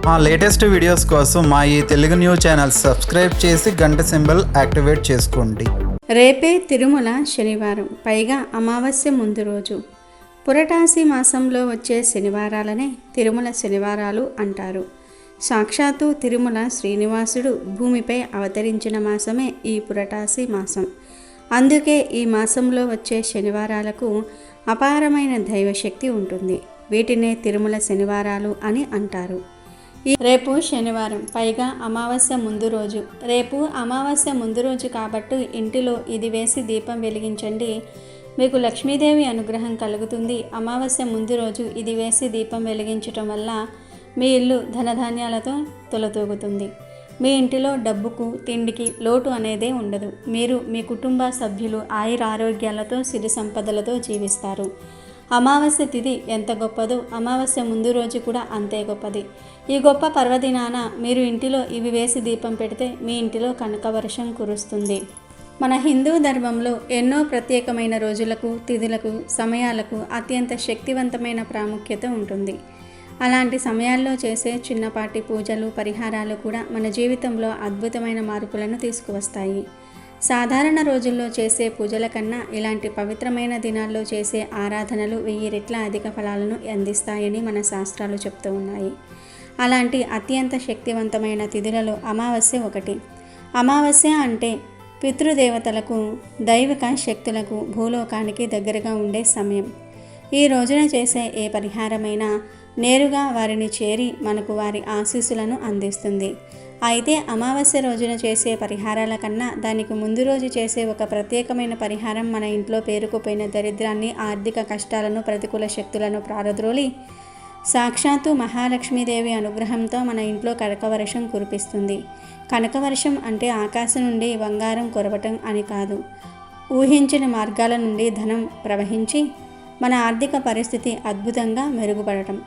మా latest videos కోసం మా ఈ తెలుగు న్యూస్ ఛానల్ సబ్స్క్రైబ్ చేసి గంట సింబల్ యాక్టివేట్ చేసుకోండి. రేపే తిరుమల శనివారం, పైగా అమావాస్య ముందు రోజు. పురటాసి మాసంలో వచ్చే శనివారాలనే తిరుమల శనివారాలు అంటారు. సాక్షాత్తు తిరుమల శ్రీనివాసుడు భూమిపై అవతరించిన మాసమే ఈ పురటాసి మాసం. అందుకే ఈ మాసంలో వచ్చే శనివారాలకు అపారమైన దైవశక్తి ఉంటుంది. వీటినే తిరుమల శనివారాలు అని అంటారు. రేపు శనివారం, పైగా అమావాస్య ముందు రోజు. రేపు అమావాస్య ముందు రోజు కాబట్టి ఇంటిలో ఇది వేసి దీపం వెలిగించండి. మీకు లక్ష్మీదేవి అనుగ్రహం కలుగుతుంది. అమావాస్య ముందు రోజు ఇది వేసి దీపం వెలిగించటం వల్ల మీ ఇల్లు ధనధాన్యాలతో తొలతూగుతుంది. మీ ఇంటిలో డబ్బుకు తిండికి లోటు అనేదే ఉండదు. మీరు మీ కుటుంబ సభ్యులు ఆయురారోగ్యాలతో సిరి సంపదలతో జీవిస్తారు. అమావాస్య తిథి ఎంత గొప్పదో అమావాస్య ముందు రోజు కూడా అంతే గొప్పది. ఈ గొప్ప పర్వదినాన మీరు ఇంటిలో ఇవి వేసి దీపం పెడితే మీ ఇంటిలో కనకవర్షం కురుస్తుంది. మన హిందూ ధర్మంలో ఎన్నో ప్రత్యేకమైన రోజులకు, తిథులకు, సమయాలకు అత్యంత శక్తివంతమైన ప్రాముఖ్యత ఉంటుంది. అలాంటి సమయాల్లో చేసే చిన్నపాటి పూజలు, పరిహారాలు కూడా మన జీవితంలో అద్భుతమైన మార్పులను తీసుకువస్తాయి. సాధారణ రోజుల్లో చేసే పూజల కన్నా ఇలాంటి పవిత్రమైన దినాల్లో చేసే ఆరాధనలు 1000 రెట్ల అధిక ఫలాలను అందిస్తాయని మన శాస్త్రాలు చెప్తూ ఉన్నాయి. అలాంటి అత్యంత శక్తివంతమైన తిథులలో అమావాస్య ఒకటి. అమావాస్య అంటే పితృదేవతలకు, దైవిక శక్తులకు, భూలోకానికి దగ్గరగా ఉండే సమయం. ఈ రోజున చేసే ఏ పరిహారమైనా నేరుగా వారిని చేరి మనకు వారి ఆశీస్సులను అందిస్తుంది. అయితే అమావాస్య రోజున చేసే పరిహారాల కన్నా దానికి ముందు రోజు చేసే ఒక ప్రత్యేకమైన పరిహారం మన ఇంట్లో పేరుకుపోయిన దరిద్రాన్ని, ఆర్థిక కష్టాలను, ప్రతికూల శక్తులను ప్రారద్రోలి సాక్షాత్తు మహాలక్ష్మీదేవి అనుగ్రహంతో మన ఇంట్లో కనకవర్షం కురిపిస్తుంది. కనకవర్షం అంటే ఆకాశం నుండి బంగారం కురవటం అని కాదు. ఊహించిన మార్గాల నుండి ధనం ప్రవహించి మన ఆర్థిక పరిస్థితి అద్భుతంగా మెరుగుపడటం.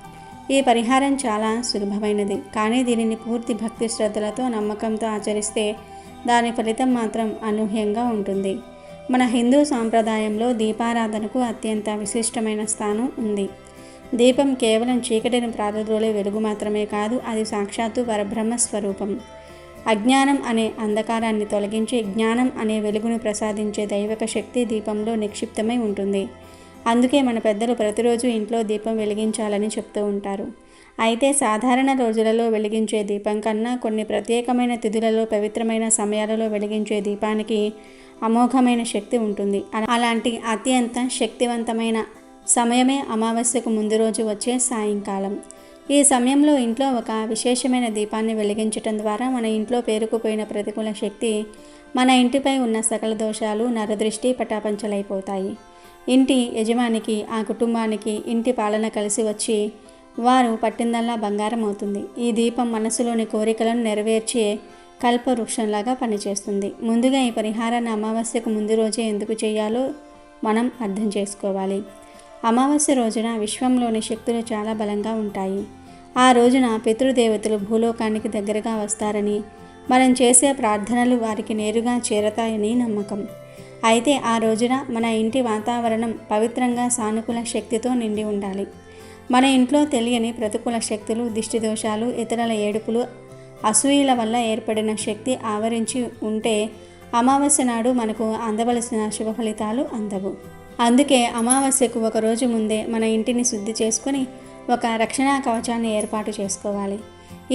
ఈ పరిహారం చాలా సులభమైనది, కానీ దీనిని పూర్తి భక్తి శ్రద్ధలతో, నమ్మకంతో ఆచరిస్తే దాని ఫలితం మాత్రం అనూహ్యంగా ఉంటుంది. మన హిందూ సాంప్రదాయంలో దీపారాధనకు అత్యంత విశిష్టమైన స్థానం ఉంది. దీపం కేవలం చీకటిని ప్రారద్రోలే వెలుగు మాత్రమే కాదు, అది సాక్షాత్తు పరబ్రహ్మ స్వరూపం. అజ్ఞానం అనే అంధకారాన్ని తొలగించి జ్ఞానం అనే వెలుగును ప్రసాదించే దైవిక శక్తి దీపంలో నిక్షిప్తమై ఉంటుంది. అందుకే మన పెద్దలు ప్రతిరోజు ఇంట్లో దీపం వెలిగించాలని చెప్తూ ఉంటారు. అయితే సాధారణ రోజులలో వెలిగించే దీపం కన్నా కొన్ని ప్రత్యేకమైన తిథులలో, పవిత్రమైన సమయాలలో వెలిగించే దీపానికి అమోఘమైన శక్తి ఉంటుంది. అలాంటి అత్యంత శక్తివంతమైన సమయమే అమావాస్యకు ముందు రోజు వచ్చే సాయంకాలం. ఈ సమయంలో ఇంట్లో ఒక విశేషమైన దీపాన్ని వెలిగించటం ద్వారా మన ఇంట్లో పేరుకుపోయిన ప్రతికూల శక్తి, మన ఇంటిపై ఉన్న సకల దోషాలు, నరదృష్టి పటాపంచలైపోతాయి. ఇంటి యజమానికి, ఆ కుటుంబానికి ఇంటి పాలన కలిసి వచ్చి వారు పట్టిందల్లా బంగారం అవుతుంది. ఈ దీపం మనసులోని కోరికలను నెరవేర్చే కల్పవృక్షంలాగా పనిచేస్తుంది. ముందుగా ఈ పరిహారాన్ని అమావాస్యకు ముందు రోజే ఎందుకు చేయాలో మనం అర్థం చేసుకోవాలి. అమావాస్య రోజున విశ్వంలోని శక్తులు చాలా బలంగా ఉంటాయి. ఆ రోజున పితృదేవతలు భూలోకానికి దగ్గరగా వస్తారని, మనం చేసే ప్రార్థనలు వారికి నేరుగా చేరతాయని నమ్మకం. అయితే ఆ రోజున మన ఇంటి వాతావరణం పవిత్రంగా, సానుకూల శక్తితో నిండి ఉండాలి. మన ఇంట్లో తెలియని ప్రతికూల శక్తులు, దిష్టి దోషాలు, ఇతరుల ఏడుపులు, అసూయల వల్ల ఏర్పడిన శక్తి ఆవరించి ఉంటే అమావాస్య నాడు మనకు అందవలసిన శుభ ఫలితాలు అందవు. అందుకే అమావాస్యకు ఒకరోజు ముందే మన ఇంటిని శుద్ధి చేసుకుని ఒక రక్షణా కవచాన్ని ఏర్పాటు చేసుకోవాలి.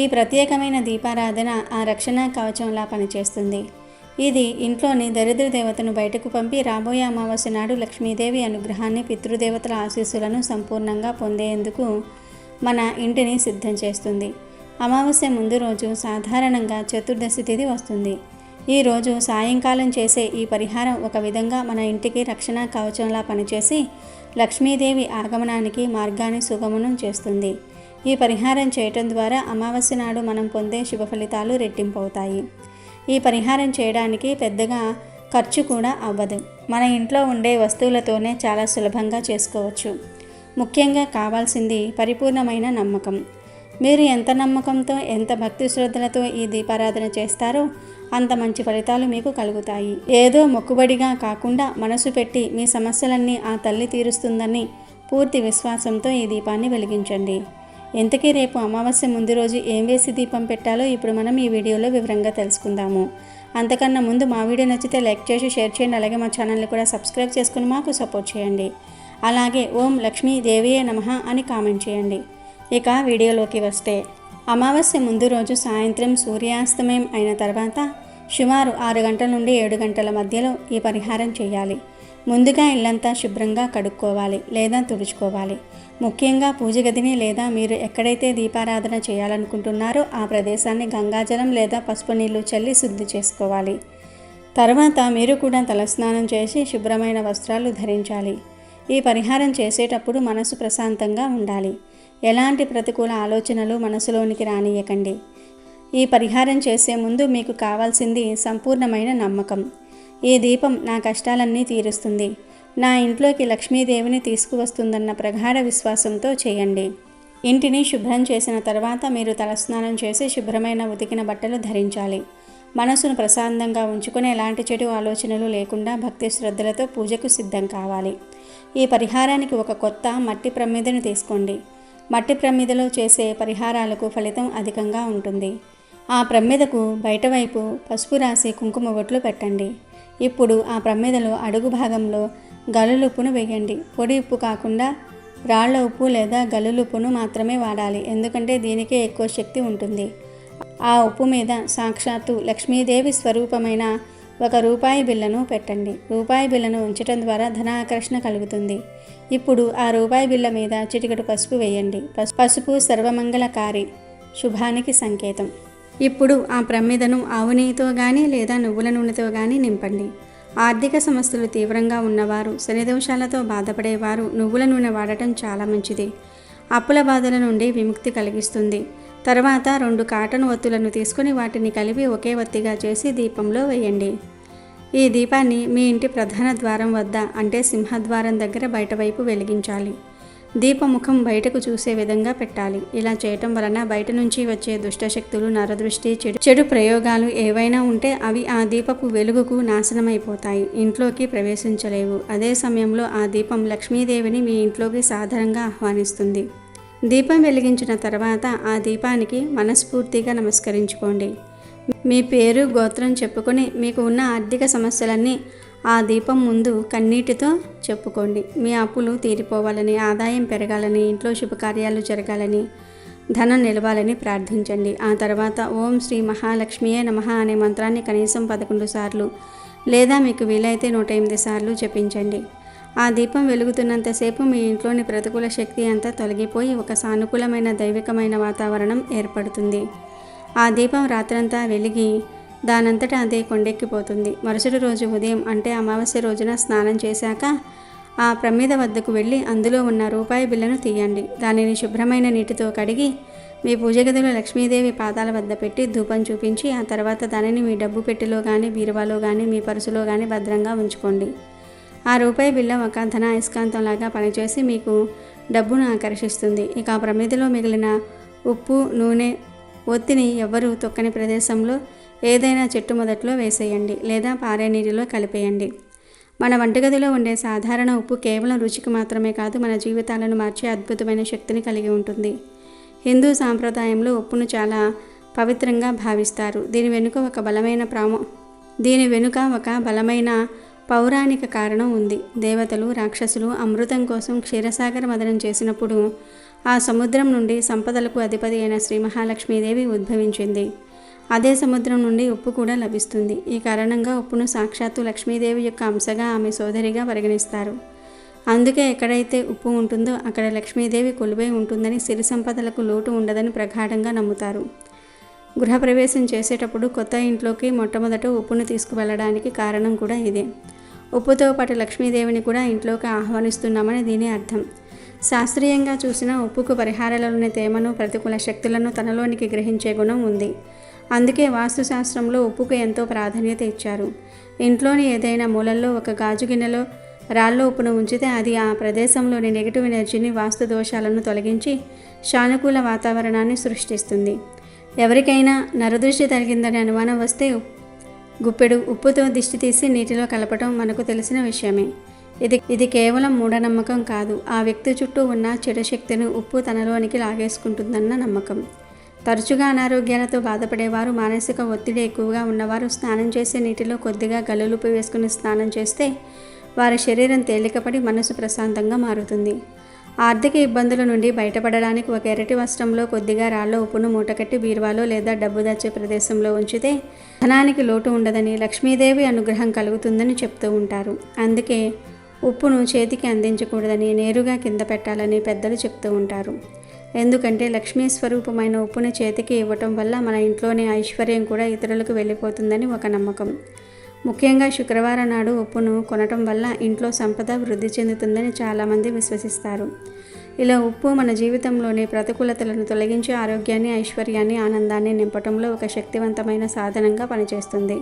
ఈ ప్రత్యేకమైన దీపారాధన ఆ రక్షణా కవచంలా పనిచేస్తుంది. ఇది ఇంట్లోని దరిద్ర దేవతను బయటకు పంపి రాబోయే అమావాస్య నాడు లక్ష్మీదేవి అనుగ్రహాన్ని, పితృదేవతల ఆశీస్సులను సంపూర్ణంగా పొందేందుకు మన ఇంటిని సిద్ధం చేస్తుంది. అమావాస్య ముందు రోజు సాధారణంగా చతుర్దశి తిథి వస్తుంది. ఈ రోజు సాయంకాలం చేసే ఈ పరిహారం ఒక విధంగా మన ఇంటికి రక్షణ కవచంలా పనిచేసి లక్ష్మీదేవి ఆగమనానికి మార్గాన్ని సుగమనం చేస్తుంది. ఈ పరిహారం చేయటం ద్వారా అమావాస్య నాడు మనం పొందే శుభ ఫలితాలు రెట్టింపవుతాయి. ఈ పరిహారం చేయడానికి పెద్దగా ఖర్చు కూడా అవ్వదు. మన ఇంట్లో ఉండే వస్తువులతోనే చాలా సులభంగా చేసుకోవచ్చు. ముఖ్యంగా కావాల్సింది పరిపూర్ణమైన నమ్మకం. మీరు ఎంత నమ్మకంతో, ఎంత భక్తి శ్రద్ధలతో ఈ దీపారాధన చేస్తారో అంత మంచి ఫలితాలు మీకు కలుగుతాయి. ఏదో మొక్కుబడిగా కాకుండా మనసు పెట్టి మీ సమస్యలన్నీ ఆ తల్లి తీరుస్తుందని పూర్తి విశ్వాసంతో ఈ దీపాన్ని వెలిగించండి. ఇంతకీ రేపు అమావాస్య ముందు రోజు ఏం వేసి దీపం పెట్టాలో ఇప్పుడు మనం ఈ వీడియోలో వివరంగా తెలుసుకుందాము. అంతకన్నా ముందు మా వీడియో నచ్చితే లైక్ చేసి షేర్ చేయండి. అలాగే మా ఛానల్ని కూడా సబ్స్క్రైబ్ చేసుకుని మాకు సపోర్ట్ చేయండి. అలాగే ఓం లక్ష్మీదేవియే నమః అని కామెంట్ చేయండి. ఇక వీడియోలోకి వస్తే, అమావాస్య ముందు రోజు సాయంత్రం సూర్యాస్తమయం అయిన తర్వాత సుమారు 6 గంటల నుండి 7 గంటల మధ్యలో ఈ పరిహారం చేయాలి. ముందుగా ఇల్లంతా శుభ్రంగా కడుక్కోవాలి లేదా తుడుచుకోవాలి. ముఖ్యంగా పూజ గదిని లేదా మీరు ఎక్కడైతే దీపారాధన చేయాలనుకుంటున్నారో ఆ ప్రదేశాన్ని గంగాజలం లేదా పసుపు నీళ్లు చల్లి శుద్ధి చేసుకోవాలి. తర్వాత మీరు కూడా తలస్నానం చేసి శుభ్రమైన వస్త్రాలు ధరించాలి. ఈ పరిహారం చేసేటప్పుడు మనసు ప్రశాంతంగా ఉండాలి. ఎలాంటి ప్రతికూల ఆలోచనలు మనసులోనికి రానియకండి. ఈ పరిహారం చేసే ముందు మీకు కావాల్సింది సంపూర్ణమైన నమ్మకం. ఈ దీపం నా కష్టాలన్నీ తీరుస్తుంది, నా ఇంట్లోకి లక్ష్మీదేవిని తీసుకువస్తుందన్న ప్రగాఢ విశ్వాసంతో చేయండి. ఇంటిని శుభ్రం చేసిన తర్వాత మీరు తలస్నానం చేసి శుభ్రమైన ఉతికిన బట్టలు ధరించాలి. మనసును ప్రశాంతంగా ఉంచుకొని ఎలాంటి చెడు ఆలోచనలు లేకుండా భక్తి శ్రద్ధలతో పూజకు సిద్ధం కావాలి. ఈ పరిహారానికి ఒక కొత్త మట్టి ప్రమిదను తీసుకోండి. మట్టి ప్రమిదలో చేసే పరిహారాలకు ఫలితం అధికంగా ఉంటుంది. ఆ ప్రమిదకు బయటవైపు పసుపు రాసి కుంకుమ బొట్లు పెట్టండి. ఇప్పుడు ఆ ప్రమిదలో అడుగు భాగంలో గల్లులుప్పును వేయండి. పొడి ఉప్పు కాకుండా రాళ్ల ఉప్పు లేదా గల్లులుప్పును మాత్రమే వాడాలి, ఎందుకంటే దీనికే ఎక్కువ శక్తి ఉంటుంది. ఆ ఉప్పు మీద సాక్షాత్తు లక్ష్మీదేవి స్వరూపమైన ₹1 బిళ్ళను పెట్టండి. రూపాయి బిళ్ళను ఉంచడం ద్వారా ధనాకర్షణ కలుగుతుంది. ఇప్పుడు ఆ రూపాయి బిళ్ళ మీద చిటికెడు పసుపు వేయండి. పసుపు సర్వమంగళకారి, శుభానికి సంకేతం. ఇప్పుడు ఆ ప్రమిదను ఆవు నెయ్యితో కానీ లేదా నువ్వుల నూనెతో కానీ నింపండి. ఆర్థిక సమస్యలు తీవ్రంగా ఉన్నవారు, శనిదోషాలతో బాధపడేవారు నువ్వుల నూనె వాడటం చాలా మంచిది. అప్పుల బాధల నుండి విముక్తి కలిగిస్తుంది. తర్వాత 2 కాటన్ ఒత్తులను తీసుకుని వాటిని కలిపి ఒకే ఒత్తిగా చేసి దీపంలో వేయండి. ఈ దీపాన్ని మీ ఇంటి ప్రధాన ద్వారం వద్ద, అంటే సింహద్వారం దగ్గర బయటవైపు వెలిగించాలి. దీపముఖం బయటకు చూసే విధంగా పెట్టాలి. ఇలా చేయటం వలన బయట నుంచి వచ్చే దుష్టశక్తులు, నరదృష్టి, చెడు ప్రయోగాలు ఏవైనా ఉంటే అవి ఆ దీపపు వెలుగుకు నాశనమైపోతాయి, ఇంట్లోకి ప్రవేశించలేవు. అదే సమయంలో ఆ దీపం లక్ష్మీదేవిని మీ ఇంట్లోకి సాధారణంగా ఆహ్వానిస్తుంది. దీపం వెలిగించిన తర్వాత ఆ దీపానికి మనస్ఫూర్తిగా నమస్కరించుకోండి. మీ పేరు, గోత్రం చెప్పుకొని మీకు ఉన్న ఆర్థిక సమస్యలన్నీ ఆ దీపం ముందు కన్నీటితో చెప్పుకోండి. మీ అప్పులు తీరిపోవాలని, ఆదాయం పెరగాలని, ఇంట్లో శుభకార్యాలు జరగాలని, ధనం నిలవాలని ప్రార్థించండి. ఆ తర్వాత ఓం శ్రీ మహాలక్ష్మియే నమః అనే మంత్రాన్ని కనీసం 11 సార్లు లేదా మీకు వీలైతే 108 సార్లు జపించండి. ఆ దీపం వెలుగుతున్నంతసేపు మీ ఇంట్లోని ప్రతికూల శక్తి అంతా తొలగిపోయి ఒక సానుకూలమైన దైవికమైన వాతావరణం ఏర్పడుతుంది. ఆ దీపం రాత్రంతా వెలిగి దానంతటా అదే కొండెక్కిపోతుంది. మరుసటి రోజు ఉదయం, అంటే అమావాస్య రోజున స్నానం చేశాక ఆ ప్రమిద వద్దకు వెళ్ళి అందులో ఉన్న రూపాయి బిళ్ళను తీయండి. దానిని శుభ్రమైన నీటితో కడిగి మీ పూజ గదిలో లక్ష్మీదేవి పాదాల వద్ద పెట్టి ధూపం చూపించి ఆ తర్వాత దానిని మీ డబ్బు పెట్టెలో కానీ, బీరువాలో కానీ, మీ పర్సులో కానీ భద్రంగా ఉంచుకోండి. ఆ రూపాయి బిళ్ళ ఒక ధన అయస్కాంతంలాగా పనిచేసి మీకు డబ్బును ఆకర్షిస్తుంది. ఇక ఆ ప్రమిదలో మిగిలిన ఉప్పు, నూనె, ఒత్తిని ఎవ్వరూ తొక్కని ప్రదేశంలో ఏదైనా చెట్టు మొదట్లో వేసేయండి లేదా పారే నీటిలో కలిపేయండి. మన వంటగదిలో ఉండే సాధారణ ఉప్పు కేవలం రుచికి మాత్రమే కాదు, మన జీవితాలను మార్చే అద్భుతమైన శక్తిని కలిగి ఉంటుంది. హిందూ సాంప్రదాయంలో ఉప్పును చాలా పవిత్రంగా భావిస్తారు. దీని వెనుక ఒక బలమైన పౌరాణిక కారణం ఉంది. దేవతలు, రాక్షసులు అమృతం కోసం క్షీరసాగర మదనం చేసినప్పుడు ఆ సముద్రం నుండి సంపదలకు అధిపతి అయిన శ్రీ మహాలక్ష్మీదేవి ఉద్భవించింది. అదే సముద్రం నుండి ఉప్పు కూడా లభిస్తుంది. ఈ కారణంగా ఉప్పును సాక్షాత్తు లక్ష్మీదేవి యొక్క అంశగా, ఆమె సోదరిగా పరిగణిస్తారు. అందుకే ఎక్కడైతే ఉప్పు ఉంటుందో అక్కడ లక్ష్మీదేవి కొలువై ఉంటుందని, సిరి సంపదలకు లోటు ఉండదని ప్రగాఢంగా నమ్ముతారు. గృహప్రవేశం చేసేటప్పుడు కొత్త ఇంట్లోకి మొట్టమొదట ఉప్పును తీసుకువెళ్ళడానికి కారణం కూడా ఇదే. ఉప్పుతో పాటు లక్ష్మీదేవిని కూడా ఇంట్లోకి ఆహ్వానిస్తున్నామని దీని అర్థం. శాస్త్రీయంగా చూసిన ఉప్పుకు పరిహారాలలోని తేమను, ప్రతికూల శక్తులను తనలోనికి గ్రహించే గుణం ఉంది. అందుకే వాస్తుశాస్త్రంలో ఉప్పుకు ఎంతో ప్రాధాన్యత ఇచ్చారు. ఇంట్లోని ఏదైనా మూలల్లో ఒక గాజు గిన్నెలో రాళ్ళ ఉప్పును ఉంచితే అది ఆ ప్రదేశంలోని నెగిటివ్ ఎనర్జీని, వాస్తు దోషాలను తొలగించి సానుకూల వాతావరణాన్ని సృష్టిస్తుంది. ఎవరికైనా నరదృష్టి తగిలిందని అనుమానం వస్తే గుప్పెడు ఉప్పుతో దిష్టి తీసి నీటిలో కలపటం మనకు తెలిసిన విషయమే. ఇది కేవలం మూఢనమ్మకం కాదు, ఆ వ్యక్తి చుట్టూ ఉన్న చెడు శక్తిని ఉప్పు తనలోనికి లాగేసుకుంటుందన్న నమ్మకం. తరచుగా అనారోగ్యాలతో బాధపడేవారు, మానసిక ఒత్తిడి ఎక్కువగా ఉన్నవారు స్నానం చేసే నీటిలో కొద్దిగా గల్లులుప్పు వేసుకుని స్నానం చేస్తే వారి శరీరం తేలికపడి మనసు ప్రశాంతంగా మారుతుంది. ఆర్థిక ఇబ్బందుల నుండి బయటపడడానికి ఒక ఎర్రటి వస్త్రంలో కొద్దిగా రాళ్ళ ఉప్పును మూటకట్టి బీరువాలో లేదా డబ్బు దాచే ప్రదేశంలో ఉంచితే ధనానికి లోటు ఉండదని, లక్ష్మీదేవి అనుగ్రహం కలుగుతుందని చెప్తూ ఉంటారు. అందుకే ఉప్పును చేతికి అందించకూడదని, నేరుగా కింద పెట్టాలని పెద్దలు చెప్తూ ఉంటారు. ఎందుకంటే లక్ష్మీ స్వరూపమైన ఉప్పుని చేతికి ఇవ్వటం వల్ల మన ఇంట్లోని ఐశ్వర్యం కూడా ఇతరులకు వెళ్ళిపోతుందని ఒక నమ్మకం. ముఖ్యంగా శుక్రవారం నాడు ఉప్పును కొనటం వల్ల ఇంట్లో సంపద వృద్ధి చెందుతుందని చాలామంది విశ్వసిస్తారు. ఇలా ఉప్పు మన జీవితంలోని ప్రతికూలతలను తొలగించి ఆరోగ్యాన్ని, ఐశ్వర్యాన్ని, ఆనందాన్ని నింపటంలో ఒక శక్తివంతమైన సాధనంగా పనిచేస్తుంది.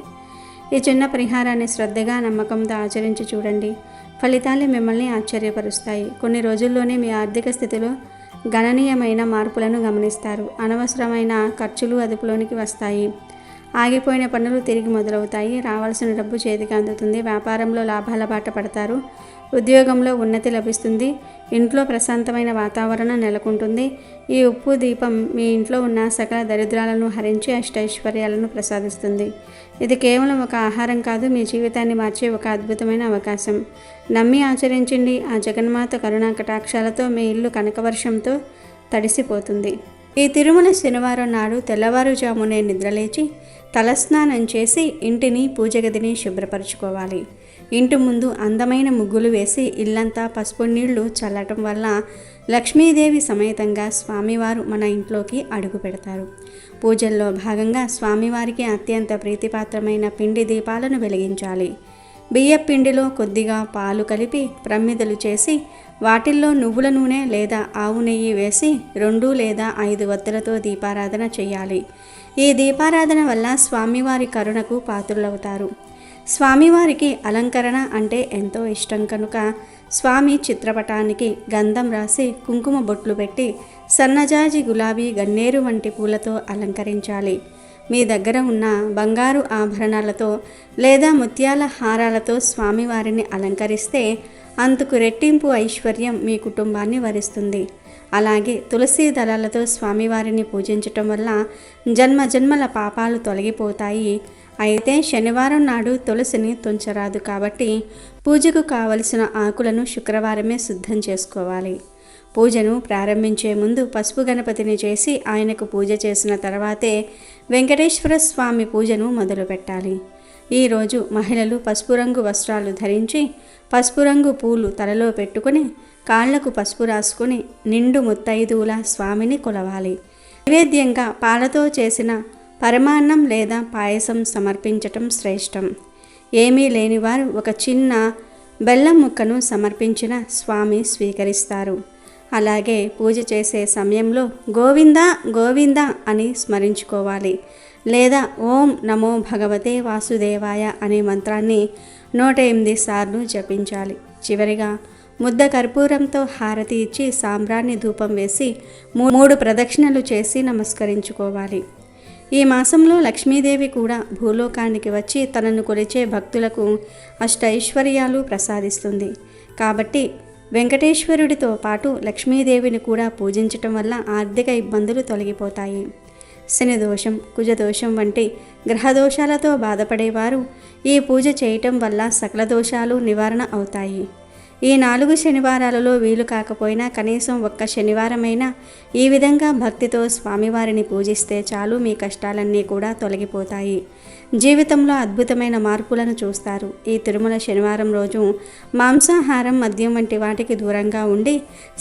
ఈ చిన్న పరిహారాన్ని శ్రద్ధగా, నమ్మకంతో ఆచరించి చూడండి. ఫలితాలు మిమ్మల్ని ఆశ్చర్యపరుస్తాయి. కొన్ని రోజుల్లోనే మీ ఆర్థిక స్థితిలో గణనీయమైన మార్పులను గమనిస్తారు. అనవసరమైన ఖర్చులు అదుపులోనికి వస్తాయి. ఆగిపోయిన పనులు తిరిగి మొదలవుతాయి. రావాల్సిన డబ్బు చేతికి అందుతుంది. వ్యాపారంలో లాభాల బాట పడతారు. ఉద్యోగంలో ఉన్నతి లభిస్తుంది. ఇంట్లో ప్రశాంతమైన వాతావరణం నెలకొంటుంది. ఈ ఉప్పు దీపం మీ ఇంట్లో ఉన్న సకల దరిద్రాలను హరించి అష్టైశ్వర్యాలను ప్రసాదిస్తుంది. ఇది కేవలం ఒక ఆహారం కాదు, మీ జీవితాన్ని మార్చే ఒక అద్భుతమైన అవకాశం. నమ్మి ఆచరించండి. ఆ జగన్మాత కరుణా కటాక్షాలతో మీ ఇల్లు కనకవర్షంతో తడిసిపోతుంది. ఈ తిరుమల శనివారం నాడు తెల్లవారుజామునే నిద్రలేచి తలస్నానం చేసి ఇంటిని, పూజ గదిని శుభ్రపరచుకోవాలి. ఇంటి ముందు అందమైన ముగ్గులు వేసి ఇల్లంతా పసుపు నీళ్లు చల్లటం వల్ల లక్ష్మీదేవి సమేతంగా స్వామివారు మన ఇంట్లోకి అడుగు పెడతారు. పూజల్లో భాగంగా స్వామివారికి అత్యంత ప్రీతిపాత్రమైన పిండి దీపాలను వెలిగించాలి. బియ్య పిండిలో కొద్దిగా పాలు కలిపి ప్రమిదలు చేసి వాటిల్లో నువ్వుల నూనె లేదా ఆవు నెయ్యి వేసి 2 లేదా 5 వత్తులతో దీపారాధన చేయాలి. ఈ దీపారాధన వల్ల స్వామివారి కరుణకు పాత్రులవుతారు. స్వామివారికి అలంకరణ అంటే ఎంతో ఇష్టం కనుక స్వామి చిత్రపటానికి గంధం రాసి కుంకుమ బొట్లు పెట్టి సన్నజాజి, గులాబీ, గన్నేరు వంటి పూలతో అలంకరించాలి. మీ దగ్గర ఉన్న బంగారు ఆభరణాలతో లేదా ముత్యాల హారాలతో స్వామివారిని అలంకరిస్తే అంతకు రెట్టింపు ఐశ్వర్యం మీ కుటుంబాన్ని వరిస్తుంది. అలాగే తులసి దళాలతో స్వామివారిని పూజించటం వల్ల జన్మజన్మల పాపాలు తొలగిపోతాయి. అయితే శనివారం నాడు తులసిని తుంచరాదు కాబట్టి పూజకు కావలసిన ఆకులను శుక్రవారమే సిద్ధం చేసుకోవాలి. పూజను ప్రారంభించే ముందు పసుపు గణపతిని చేసి ఆయనకు పూజ చేసిన తర్వాతే వెంకటేశ్వర స్వామి పూజను మొదలుపెట్టాలి. ఈరోజు మహిళలు పసుపు రంగు వస్త్రాలు ధరించి పసుపు రంగు పూలు తలలో పెట్టుకుని కాళ్లకు పసుపు రాసుకుని నిండు ముత్తైదువుల స్వామిని కొలవాలి. నైవేద్యంగా పాలతో చేసిన పరమాన్నం లేదా పాయసం సమర్పించటం శ్రేష్టం. ఏమీ లేనివారు ఒక చిన్న బెల్లం ముక్కను సమర్పించిన స్వామి స్వీకరిస్తారు. అలాగే పూజ చేసే సమయంలో గోవింద గోవింద అని స్మరించుకోవాలి. లేదా ఓం నమో భగవతే వాసుదేవాయ అనే మంత్రాన్ని 108 సార్లు జపించాలి. చివరిగా ముద్ద కర్పూరంతో హారతి ఇచ్చి సాంబ్రాణి ధూపం వేసి 3 ప్రదక్షిణలు చేసి నమస్కరించుకోవాలి. ఈ మాసంలో లక్ష్మీదేవి కూడా భూలోకానికి వచ్చి తనను కొలిచే భక్తులకు అష్టైశ్వర్యాలు ప్రసాదిస్తుంది. కాబట్టి వెంకటేశ్వరుడితో పాటు లక్ష్మీదేవిని కూడా పూజించటం వల్ల ఆర్థిక ఇబ్బందులు తొలగిపోతాయి. శని దోషం, కుజదోషం వంటి గ్రహదోషాలతో బాధపడేవారు ఈ పూజ చేయటం వల్ల సకల దోషాలు నివారణ అవుతాయి. ఈ 4 శనివారాలలో వీలు కాకపోయినా కనీసం ఒక్క శనివారమైనా ఈ విధంగా భక్తితో స్వామివారిని పూజిస్తే చాలు, మీ కష్టాలన్నీ కూడా తొలగిపోతాయి. జీవితంలో అద్భుతమైన మార్పులను చూస్తారు. ఈ తిరుమల శనివారం రోజు మాంసాహారం, మద్యం వంటి వాటికి దూరంగా ఉండి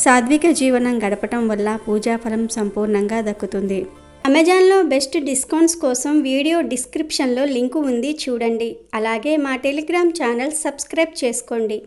సాత్విక జీవనం గడపటం వల్ల పూజాఫలం సంపూర్ణంగా దక్కుతుంది. అమెజాన్లో బెస్ట్ డిస్కౌంట్స్ కోసం వీడియో డిస్క్రిప్షన్లో లింకు ఉంది, చూడండి. అలాగే మా టెలిగ్రామ్ ఛానల్ సబ్స్క్రైబ్ చేసుకోండి.